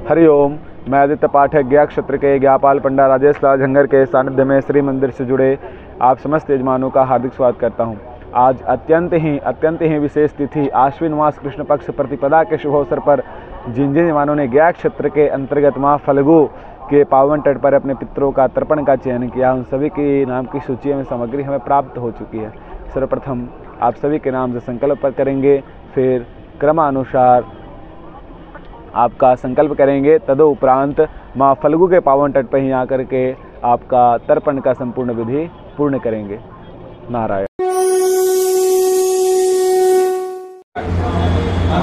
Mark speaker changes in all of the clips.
Speaker 1: हरिओम। मैं आदित्य पाठक गया क्षेत्र के ज्ञापाल पंडा राजेश लाल झंगर के सानिध्य में श्री मंदिर से जुड़े आप समस्त यजमानों का हार्दिक स्वागत करता हूं। आज अत्यंत ही विशेष तिथि आश्विन मास कृष्ण पक्ष प्रतिपदा के शुभ अवसर पर जिन यजमानों ने गया क्षेत्र के अंतर्गत माँ फल्गु के पावन तट पर अपने पितरों का तर्पण का चयन किया, उन सभी के नाम की सूची में सामग्री हमें प्राप्त हो चुकी है। सर्वप्रथम आप सभी के नाम से संकल्प पर करेंगे, फिर क्रमानुसार आपका संकल्प करेंगे। तदुपरांत माँ फल्गु के पावन तट पर ही आकर के आपका तर्पण का संपूर्ण विधि पूर्ण करेंगे। नारायण।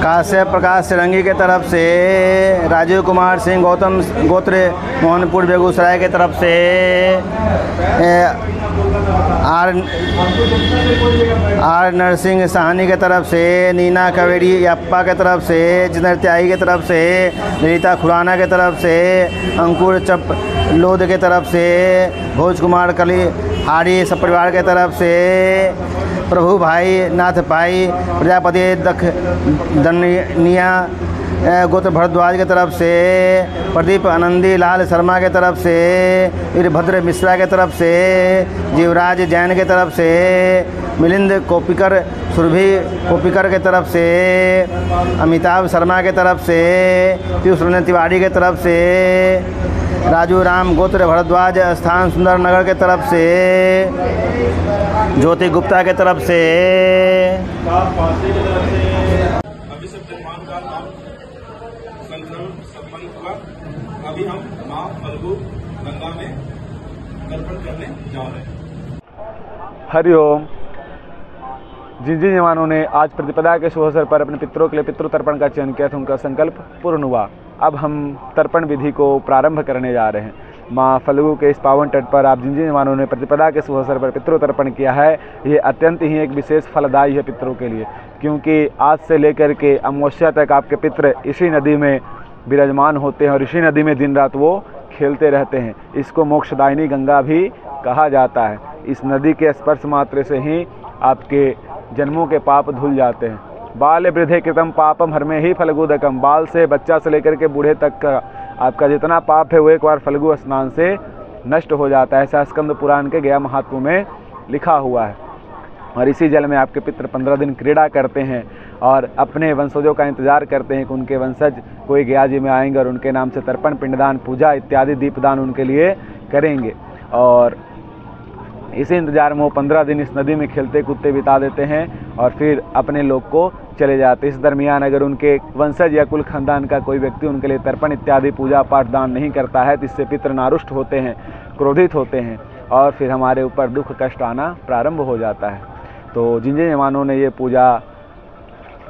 Speaker 2: काश्यप प्रकाश सिरंगी के तरफ से, राजीव कुमार सिंह गौतम गोत्र मोहनपुर बेगूसराय के तरफ से, आर नरसिंह साहनी के तरफ से, नीना कावेरी यप्पा के तरफ से, जितेंद्र त्यागी के तरफ से, रीता खुराना के तरफ से, अंकुर चप लोध के तरफ से, भोज कुमार कली हारी सब परिवार के तरफ से, प्रभु भाई नाथ भाई प्रजापति दख दनिया गोत्र भरद्वाज के तरफ से, प्रदीप आनंदी लाल शर्मा के तरफ से, वीरभद्र मिश्रा के तरफ से, जीवराज जैन के तरफ से, मिलिंद कोपिकर सुरभि कोपिकर के तरफ से, अमिताभ शर्मा के तरफ से, पीयूष रंजन तिवारी के तरफ से, राजू राम गोत्र भरद्वाज स्थान सुंदर नगर के तरफ से, ज्योति गुप्ता के तरफ से,
Speaker 3: अभी हम माँ फल्गु गंगा में तर्पण करने जा रहे हैं।
Speaker 1: हरिओम। जिन जवानों ने आज प्रतिपदा के शुभ अवसर पर अपने पितरों के लिए पितृ तर्पण का चयन किया था, उनका संकल्प पूर्ण हुआ। अब हम तर्पण विधि को प्रारंभ करने जा रहे हैं। माँ फल्गु के इस पावन तट पर आप जिन जवानों ने प्रतिपदा के शुभ अवसर पर पितृ तर्पण किया है, ये अत्यंत ही एक विशेष फलदायी है पितरों के लिए, क्योंकि आज से लेकर के अमावस्या तक आपके पितृ इसी नदी में विराजमान होते हैं और इसी नदी में दिन रात वो खेलते रहते हैं। इसको मोक्षदायिनी गंगा भी कहा जाता है। इस नदी के स्पर्श मात्र से ही आपके जन्मों के पाप धुल जाते हैं। बाल वृद्धे कृतम पापम हर में ही फल्गुदकम। बाल से बच्चा से लेकर के बूढ़े तक का आपका जितना पाप है वो एक बार फल्गु स्नान से नष्ट हो जाता है। ऐसा स्कंद पुराण के गया महात्म्य में लिखा हुआ है। और इसी जल में आपके पितृ 15 दिन क्रीड़ा करते हैं और अपने वंशजों का इंतजार करते हैं कि उनके वंशज कोई गया जी में आएंगे और उनके नाम से तर्पण, पिंडदान, पूजा इत्यादि दीपदान उनके लिए करेंगे। और इसी इंतजार में वो 15 दिन इस नदी में खेलते कूदते बिता देते हैं और फिर अपने लोग को चले जाते। इस दरमियान अगर उनके वंशज या कुल खानदान का कोई व्यक्ति उनके लिए तर्पण इत्यादि पूजा पाठ दान नहीं करता है, तो इससे पितृ नारुष्ट होते हैं, क्रोधित होते हैं और फिर हमारे ऊपर दुख कष्ट आना प्रारंभ हो जाता है। तो जिन जवानों ने ये पूजा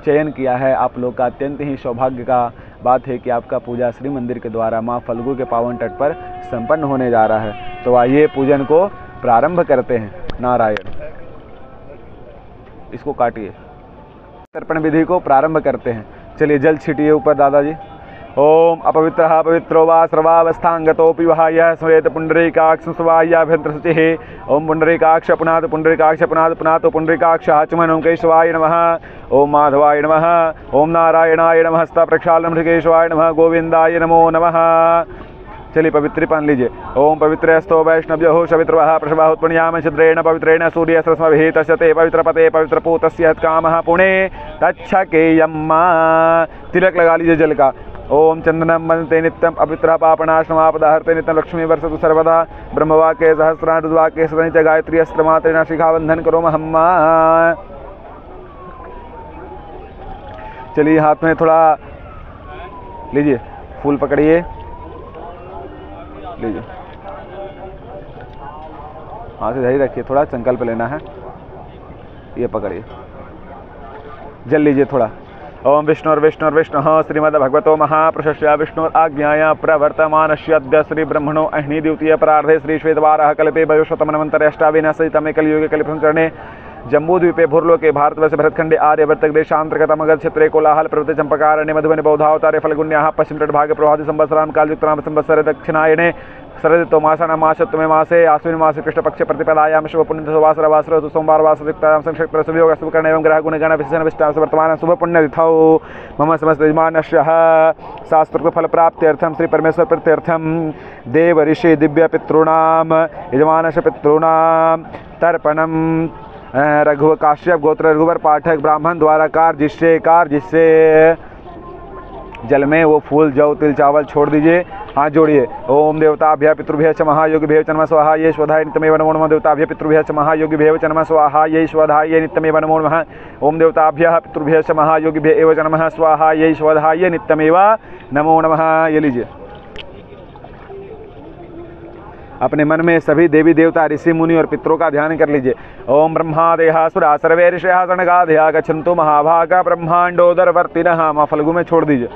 Speaker 1: चयन किया है, आप लोग का अत्यंत ही सौभाग्य का बात है कि आपका पूजा श्री मंदिर के द्वारा माँ फल्गु के पावन तट पर संपन्न होने जा रहा है। तो आइए पूजन को प्रारंभ करते हैं। नारायण। इसको काटिए। तर्पण विधि को प्रारंभ करते हैं। चलिए जल छिटिए ऊपर दादाजी। ओम अपवित्रः पवित्रो वा सर्वावस्थांगतोऽपि वहाय स्मरेत पुंडरीकाक्षं स्वायाभ्यंतर शुचिः। ओम पुंडरीकाक्ष पुनात पुंडरीकाक्ष पुनात पुनातो पुंडरीकाक्ष आचमन। ओम केशवाय नमः। ओम माधवाय नमः। ओम नारायणाय नमः। हस्ता प्रक्षालनम केशवाय नमः। गोविंदाय नमो नमः। चलिए पवित्र पान लीजिए। ओम पवित्रस्तो वैष्णव्यो सवित्रवः प्रसवाहुत्पन्याम छिद्रेण पवित्रेण सूर्य सरस्मभिः तस्यते पवित्रपते पवित्रपूतस्य कामः पुणे तच्छकेयम्मा। तिलक लगा लीजिए जल का। ओम चंदनम मनते नित्यम अपवित्र पापनाशमापदाहर्ते नित्यम लक्ष्मी वर्षतु सर्वदा। ब्रह्मवाक्य सहस्रार्धवाक्य सदनिच गायत्री अस्त्र मात्रेण शिखाबंधन करो महम्मा। चलिए हाथ में थोड़ा लीजिए, फूल पकड़िए, लीजिए, हाथ से धैर्य रखिए, थोड़ा संकल्प लेना है। ये पकड़िए, जल लीजिए थोड़ा। ओम विष्णुर्विष्णुर्विष्णुः श्रीमद्भगवतो महाप्रशस्य विष्णुर आज्ञाया प्रवर्तमानस्य अद्य श्री ब्रह्मणो अह्नि द्वितीय परार्धे श्री श्वेतवाराह कल्पे वयोशतमन्वन्तरे अष्टाविंशतितमे कलियुगे कलिप्रसंचरणे जम्बूद्वीपे भूर्लोके भारतवर्षे भरतखंडे आर्यवर्तक देशांतर्गत मगध क्षेत्रे कोलाहल प्रवृत्ति चंपकारण्ये मधुबनी बौद्धावतारे फल्गुन्याः पश्चिम तट भागे प्रभाति संवत्सरां कालयुक्तां संवत्सरे दक्षिणायने शरदितो मासानां मासत्वमे मासे आश्विन मासे कृष्णपक्षे प्रतिपदायां शुभ पुण्य वासर वासर ऋतु सोमवार वासरिक्तायां संक्षेत्र शुभयोग शुभकर्ण एवं ग्रह गुणगण विशेषण विष्टां वर्तमान शुभ पुण्य तिथौ मम समस्त यजमानस्य शास्त्रोक्त फल प्राप्त्यर्थं श्री परमेश्वर प्रीत्यर्थं देव ऋषि दिव्य पितॄणां यजमानस्य पितॄणां तर्पणं रघुवर काश्यप गोत्र रघुवर पाठक ब्राह्मण द्वारा कार जिससे जल में वो फूल जौ तिल चावल छोड़ दीजिए। हाथ जोड़िए। ओम देवताभ्य पितृभ्य च महायोगिभ्य च नमः स्वाहा ये स्वधाय नित्यमेव नमो नमः। देवताभ्य पितृभ्य च महायोगिभ्य च नमः स्वाहा ये स्वधाय नित्यमेव नमो नमः। ओम देवताभ्य पितृभ्य च महायोगिभ्य एव च नमः स्वाहा ये स्वधाय नित्यमेव नमो नमः। ये लीजिए। अपने मन में सभी देवी देवता ऋषि मुनि और पितरों का ध्यान कर लीजिए। ओम ब्रह्मादेहा सुरा सर्वे ऋषयः सनगादेहा गच्छन्तु महाभागा ब्रह्मांडोदरवर्तिनः। माँ फल्गु में छोड़ दीजिए।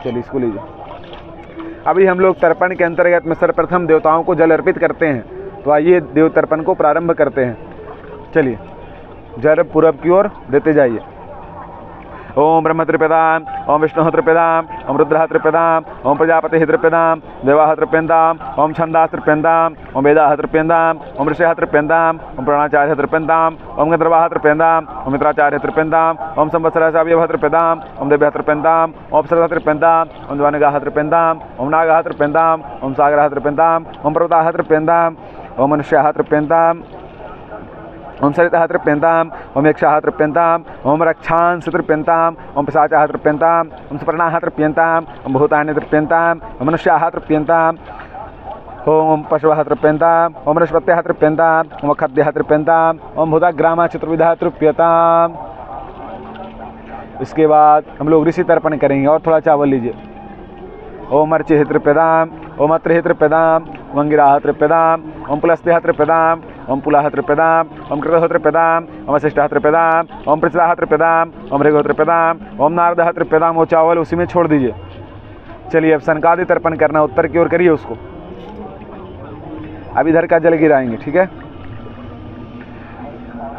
Speaker 1: चलिए इसको लीजिए। अभी हम लोग तर्पण के अंतर्गत में सर्वप्रथम देवताओं को जल अर्पित करते हैं। तो आइए देव तर्पण को प्रारंभ करते हैं। चलिए जल पूरब की ओर देते जाइए। ओम ब्रह्म त्रिपदाम ओम विष्णु त्रिपदाम ओम रुद्र त्रिपदाम ओम प्रजापति त्रिपदाम देवा त्रिपेन्दाम ओम छंदा त्रिपेन्दाम ओम वेदा त्रिपेन्दाम ओम ऋषि त्रिपेन्दाम ओम प्राणाचार्य त्रिपेन्दाम ओम गंधर्वा त्रिपेन्दाम ओम मित्राचार्य त्रिपेन्दाम ओम संवत्सराचार्य त्रिपेन्दाम ओम देव्य त्रिपेन्दाम ओम सरदा त्रिपेन्दाम ओम द्वानगा त्रिपेन्दाम ओम नागा त्रिपेन्दाम ओम सागर त्रिपेन्दाम ओम पर्वता त्रिपेन्दाम ओम मनुष्य त्रिपेन्दाम ओम सरिता त्रिपेन्दाम ओम यक्षा त्रिपेन्दाम ओम रक्षांस त्रिपेन्दाम ओम पिशाचा त्रिपेन्दाम ओम सुपर्णा त्रिपेन्दाम ओम भूतानि त्रिपेन्दाम ओम मनुष्या त्रिपेन्दाम ओम पशवः त्रिपेन्दाम ओम वनस्पतयः त्रिपेन्दाम ओम खाद्यः त्रिपेन्दाम ओम भूताग्रामा चतुर्विधः तृप्यताम। इसके बाद हम लोग ऋषि तर्पण करेंगे। और थोड़ा चावल लीजिए। ओम अर्चिः त्रिपेदाम ओम अत्रिः त्रिपेदाम ओम अंगिराः त्रिपेदाम ओम पुलस्त्यः त्रिपेदाम ओम पुलाः त्रिपेदाम ओम कृतः त्रिपेदाम ओम वसिष्ठः त्रिपेदाम ओम पृथ्वाः त्रिपेदाम ओम ऋगो त्रिपेदाम ओम नारदः त्रिपेदाम। वो चावल उसी में छोड़ दीजिए। चलिए अब सनकादि तर्पण करना। उत्तर की ओर करिए उसको। अब इधर का जल गिराएंगे। ठीक है।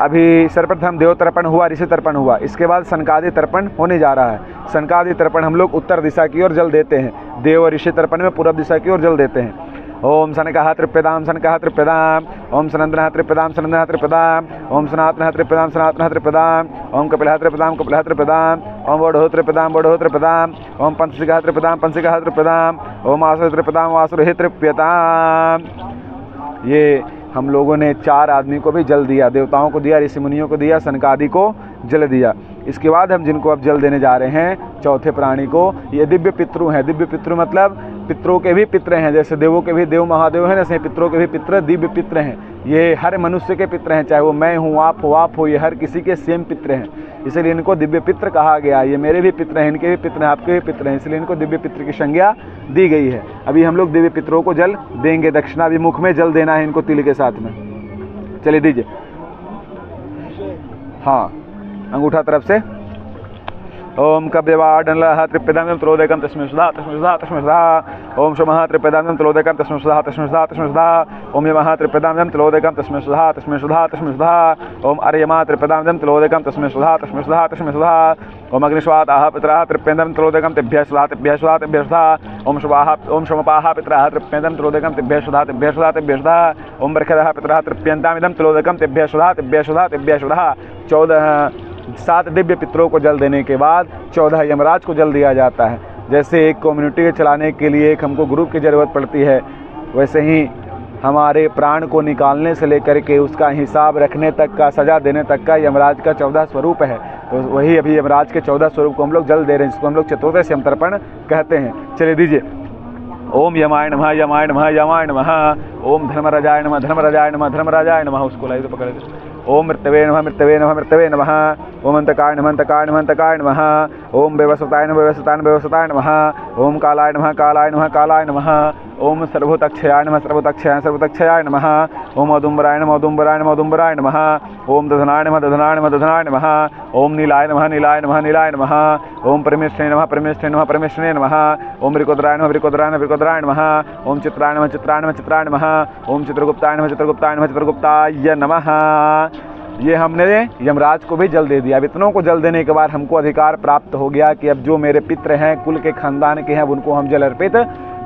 Speaker 1: अभी सर्वप्रथम देव तर्पण हुआ, ऋषि तर्पण हुआ। इसके बाद सनकादि तर्पण होने जा रहा है। सनकादि तर्पण हम लोग उत्तर दिशा की ओर जल देते हैं। देव और ऋषि तर्पण में पूर्व दिशा की ओर जल देते हैं। ओम सनकः त्रिपेदाम सनकः त्रिपेदाम ओम सनंदनः त्रिपेदाम सनंदनः त्रिपेदाम ओम सनातनः त्रिपेदाम सनातनः त्रिपेदाम ओम कपिलः त्रिपेदाम कपिलः त्रिपेदाम ओम वोढोः त्रिपेदाम वोढोः त्रिपेदाम ओम पंसिकः त्रिपेदाम पंसिकः त्रिपेदाम ओम आसुरः त्रिपेदाम आसुरः त्रिप्यताम। ये हम लोगों ने 4 आदमी को भी जल दिया। देवताओं को दिया, ऋषि मुनियों को दिया, सनकादि को जल दिया। इसके बाद हम जिनको अब जल देने जा रहे हैं चौथे प्राणी को, ये दिव्य पितृ हैं। दिव्य पितृ मतलब पितरों के भी पितृ हैं। जैसे देवों के भी देव महादेव हैं, ऐसे पितरों के भी पितृ दिव्य पितृ हैं। ये हर मनुष्य के पितृ हैं, चाहे वो मैं हूँ, आप हो, ये हर किसी के सेम पितृ हैं। इसलिए इनको दिव्य पितृ कहा गया। ये मेरे भी पितृ हैं, इनके भी पितृ हैं, आपके भी पितृ हैं, इसलिए इनको दिव्य पितृ की संज्ञा दी गई है। अभी हम लोग दिव्य पितरों को जल देंगे। दक्षिणाभिमुख में जल देना है इनको तिल के साथ में। चलिए दीजिए। हाँ, अंगूठा तरफ से। ओम कव्यवाडनलः त्रिपेदां त्रोदकं तस्मै सुधा तस्मै सुधा तस्मै सुधा। ओम शमः त्रिपेदां त्रोदकं तस्मै सुधा तस्मै सुधा तस्मै सुधा। ओम यमः त्रिपेदां त्रोदकं तस्मै सुधा तस्मै सुधा तस्मै सुधा। ओम अर्यमा त्रिपेदां त्रोदकं तस्मै सुधा तस्मै सुधा तस्मै सुधा। ओम अग्निश्वाताः पितरः त्रिपेदां त्रोदकं तेभ्यः सुधा तेभ्यः सुधा तेभ्यः सुधा। ओम शुभाः ओम शमपाः पितरः त्रिपेदां त्रोदकं तेभ्यः सुधा तेभ्यः सुधा तेभ्यः सुधा। ओम बर्खदः पितरः त्रिप्यन्तामिदं त्रोदकं तेभ्यः सुधा तेभ्यः सुधा तेभ्यः सुधा। 7 दिव्य पितरों को जल देने के बाद 14 यमराज को जल दिया जाता है। जैसे एक कम्युनिटी के चलाने के लिए एक हमको ग्रुप की ज़रूरत पड़ती है, वैसे ही हमारे प्राण को निकालने से लेकर के उसका हिसाब रखने तक का, सज़ा देने तक का यमराज का 14 स्वरूप है। तो वही अभी यमराज के 14 स्वरूप को हम लोग जल दे रहे हैं, जिसको हम लोग चतुर्दश यम तर्पण कहते हैं। चलिए दीजिए। ओम यमाय नमः यमाय नमः यमाय नमः। ओम धर्मराजाय नमः धर्मराजाय नमः धर्मराजाय नमः। उसको लाइए तो पकड़ दे। ओम मृत्यवे नमः मृत्यवे नमः मृत्यवे नमः। ओम अंतकाय नमः अंतकाय नमः अंतकाय नमः। ओम व्यवस्वताय नमः व्यवस्वताय नमः व्यवस्वताय नमः। ओम कालाय नमः कालाय नमः कालाय नमः। ओम सर्वभूतक्षयाय नमः सर्वभूतक्षयाय सर्वभूतक्षयाय नमः। ओम औदुम्बराय नमः औदुम्बराय नमः औदुम्बराय नमः। ओम दधनाय नमः दधनाय नमः दधनाय नमः। ओम नीलाय नमः नीलाय नमः नीलाय नमः। ओम परमेष्ठिने नमः परमेष्ठिने नमः परमेष्ठिने नमः। ओम वृकोदराय नमः वृकोदराय नमः वृकोदराय नमः। ओम चित्राय नमः चित्राय नमः चित्राय नमः। ओम चित्रगुप्ताय नमः चित्रगुप्ताय नमः चित्रगुप्ताय नमः। ये हमने यमराज को भी जल दे दिया। अब इतनों को जल देने के बाद हमको अधिकार प्राप्त हो गया कि अब जो मेरे पितृ हैं, कुल के खानदान के हैं, उनको हम जल अर्पित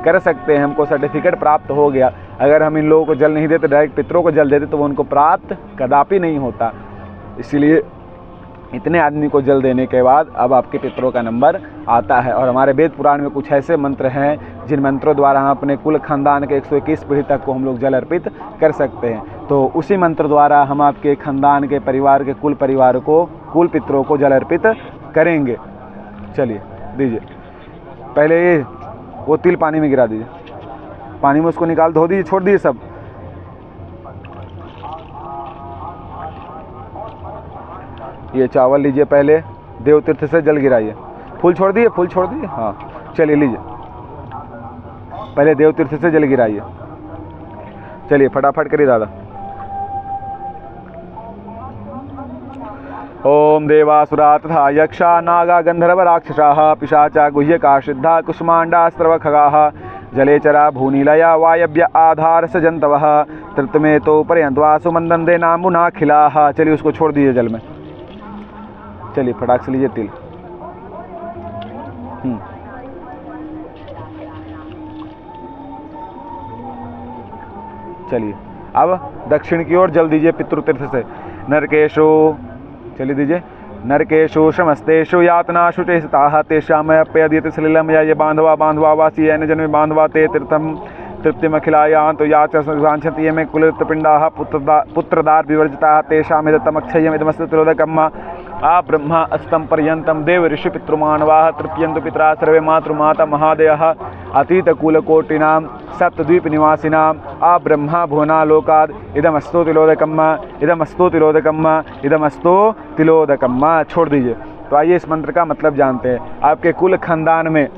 Speaker 1: कर सकते हैं, हमको सर्टिफिकेट प्राप्त हो गया। अगर हम इन लोगों को जल नहीं देते, डायरेक्ट पितरों को जल देते, तो वो उनको प्राप्त कदापि नहीं होता। इसलिए इतने आदमी को जल देने के बाद अब आपके पितरों का नंबर आता है। और हमारे वेद पुराण में कुछ ऐसे मंत्र हैं जिन मंत्रों द्वारा हम अपने कुल खानदान के 121 पीढ़ी तक को हम लोग जल अर्पित कर सकते हैं। तो उसी मंत्र द्वारा हम आपके खानदान के परिवार के कुल परिवार को, कुल पितरों को जल अर्पित करेंगे। चलिए दीजिए, पहले ये वो तिल पानी में गिरा दीजिए, पानी में उसको निकाल धो दीजिए, छोड़ दीजिए सब। ये चावल लीजिए, पहले देव तीर्थ से जल गिराइए, फूल छोड़ दिए, फूल छोड़ दिए, हाँ चलिए लीजिए, पहले देव तीर्थ से जल गिराइए। चलिए फटाफट करिए दादा। ओम देवासुरा तथा यक्षा नागा गंधर्व राक्षसाः पिशाचा गुह्यका सिद्धा कुष्मांडा स्रव खगाः जलेचरा भूनीलया वायव्य आधार स जंतवः तृतमे तो पर्यंतवा सुमंदंदे नामुना खिलाः। चलिए उसको छोड़ दीजिए जल में। चलिए फटाक से लीजिए तिल। चलिए अब दक्षिण की ओर जल दीजिए पितृतीर्थ से। नरकेशो, चलिए दीजिए। नरकेशो श्रमस्तेषु यातनाशु चेष्टाः तेषामप्यदीयते सलिलम या ये बांधवा बांधवा वासी न जन्मे बांधवा ते तीर्थम तृप्तिमखिलायां तो या चांछति में कुलपिंडाः पुत्रदार विवर्जिताः तेषामिदतमक्षयमिदमस्तु तिलोदकम् आ ब्रह्मा अस्तम पर्यंतम देव ऋषि पितृमानवाः तृप्यन्तु पितरा सर्वे मातृमाता महादयः अतीतकूलकोटिनां सप्तद्वीप निवासिनां आ ब्रह्मा भुवनालोकाद् इदमस्तु तिलोदकम् इदमस्तु तिलोदकम् इदमस्तु तिलोदकम्। छोड़ दीजिए। तो आइए इस मंत्र का मतलब जानते हैं। आपके कुल खानदान में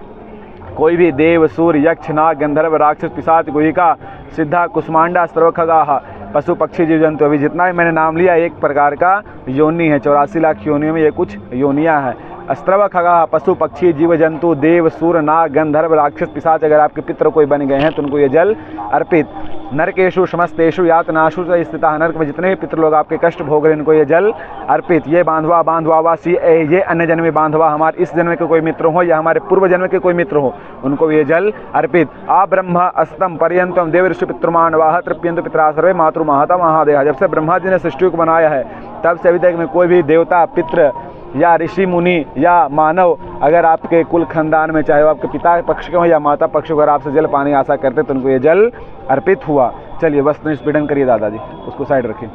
Speaker 1: कोई भी देव, सूर्य, यक्ष, नाग, गंधर्व, राक्षस, पिशाच, गुहिका, सिद्धा, कुष्मांडा, स्रव, खगाः, पशु, पक्षी, जीव जंतु, अभी जितना भी मैंने नाम लिया एक प्रकार का योनि है। 84 लाख योनियों में ये कुछ योनियां हैं। अस्त्रव खगाः, पशु, पक्षी, जीव जंतु, देव, सूर्य, नाग, गंधर्व, राक्षस, पिशाच अगर आपके पितर कोई बन गए हैं तो उनको ये जल अर्पित। नरकेशु समस्तेषु यातनाशु से स्थिता, नरक में जितने भी पितर लोग आपके कष्ट भोग रहे हैं इनको ये जल अर्पित। ये बांधवा बांधवा वासी, ये अन्य जन्म में बांधवा, हमारे इस जन्म के कोई मित्र हो या हमारे पूर्व जन्म के कोई मित्र हो, उनको ये जल अर्पित। आ ब्रह्मा अस्तम पर्यंतम देव ऋषि पितृमानवाः तृप्यन्तु पितरा सर्वे मातृमाता महादेहा। जब से ब्रह्मा जी ने सृष्टि को बनाया है तब से अभी तक में कोई भी देवता, पितृ या ऋषि मुनि या मानव अगर आपके कुल खानदान में, चाहे वो आपके पिता पक्ष के हो या माता पक्ष को, अगर आपसे जल पानी आशा करते तो उनको ये जल अर्पित हुआ। चलिए वस्त्र निष्पीड़न करिए दादाजी, उसको साइड रखिए।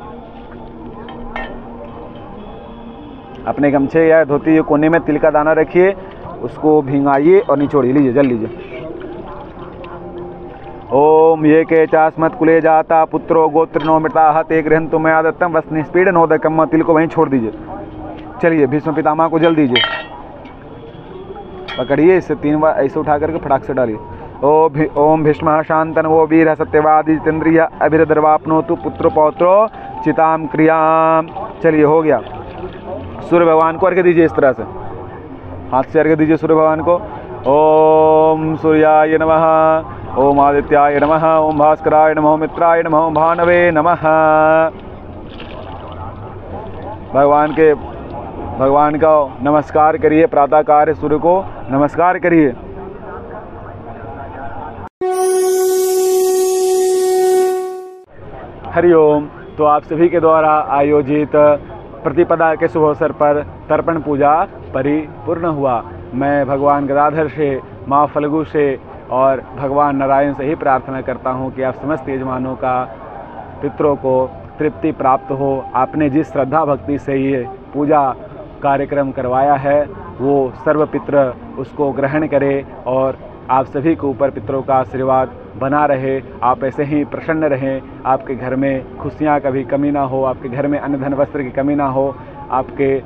Speaker 1: अपने गमछे या धोती के कोने में तिल का दाना रखिए, उसको भिंगाइए और निचोड़िए। लीजिए जल लीजिए। ओम ये के चास्मत कुले जाता पुत्रो गोत्र नो मृता ते गृहंतु मया दत्तम वस्त्र निष्पीडनोदकम्। तिल को वहीं छोड़ दीजिए। चलिए भीष्म पितामह को जल दीजिए, पकड़िए, इसे 3 बार ऐसे उठा करके फटाक से डालिए। ओम भीष्म शांतन वो वीर सत्यवादी जितेंद्रिय अभिरदर्वापनोतु पुत्र पौत्रो चिताम क्रियाम। चलिए हो गया। सूर्य भगवान को अर्घ्य दीजिए, इस तरह से हाथ से अर्घ्य दीजिए सूर्य भगवान को। ओम सूर्याय नमः, ओम आदित्याय नमः, ओम भास्कराय नमः, मित्राय नमः, भानवे नमः। भगवान का नमस्कार करिए, प्रातःकाल सूर्य को नमस्कार करिए। हरिओम। तो आप सभी के द्वारा आयोजित प्रतिपदा के शुभ अवसर पर तर्पण पूजा परिपूर्ण हुआ। मैं भगवान गदाधर से, माँ फल्गु से और भगवान नारायण से ही प्रार्थना करता हूँ कि आप समस्त यजमानों का, पितरों को तृप्ति प्राप्त हो। आपने जिस श्रद्धा भक्ति से ये पूजा कार्यक्रम करवाया है वो सर्व पित्र उसको ग्रहण करे और आप सभी के ऊपर पितरों का आशीर्वाद बना रहे। आप ऐसे ही प्रसन्न रहें, आपके घर में खुशियाँ कभी कमी ना हो, आपके घर में अन्न धन वस्त्र की कमी ना हो, आपके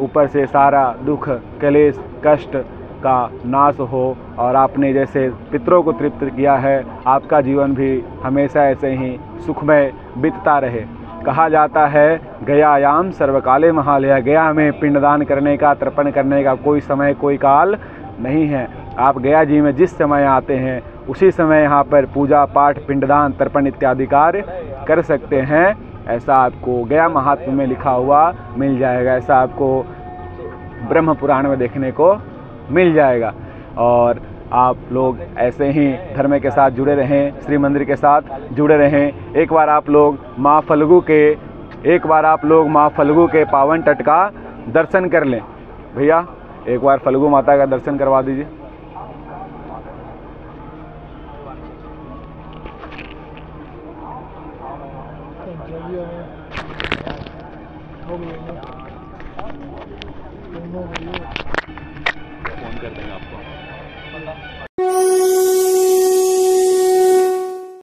Speaker 1: ऊपर से सारा दुख, क्लेश, कष्ट का नाश हो और आपने जैसे पितरों को तृप्त किया है आपका जीवन भी हमेशा ऐसे ही सुखमय बीतता रहे। कहा जाता है गयायाम सर्वकाले महालया, गया में पिंडदान करने का, तर्पण करने का कोई समय कोई काल नहीं है। आप गया जी में जिस समय आते हैं उसी समय यहाँ पर पूजा पाठ, पिंडदान, तर्पण इत्यादि कार्य कर सकते हैं। ऐसा आपको गया महात्म्य में लिखा हुआ मिल जाएगा, ऐसा आपको ब्रह्म पुराण में देखने को मिल जाएगा। और आप लोग ऐसे ही धर्म के साथ जुड़े रहें, श्री मंदिर के साथ जुड़े रहें। एक बार आप लोग माँ फल्गु के पावन तट का दर्शन कर लें। भैया एक बार फल्गु माता का दर्शन करवा दीजिए।
Speaker 4: फोन कर देंगे आपको।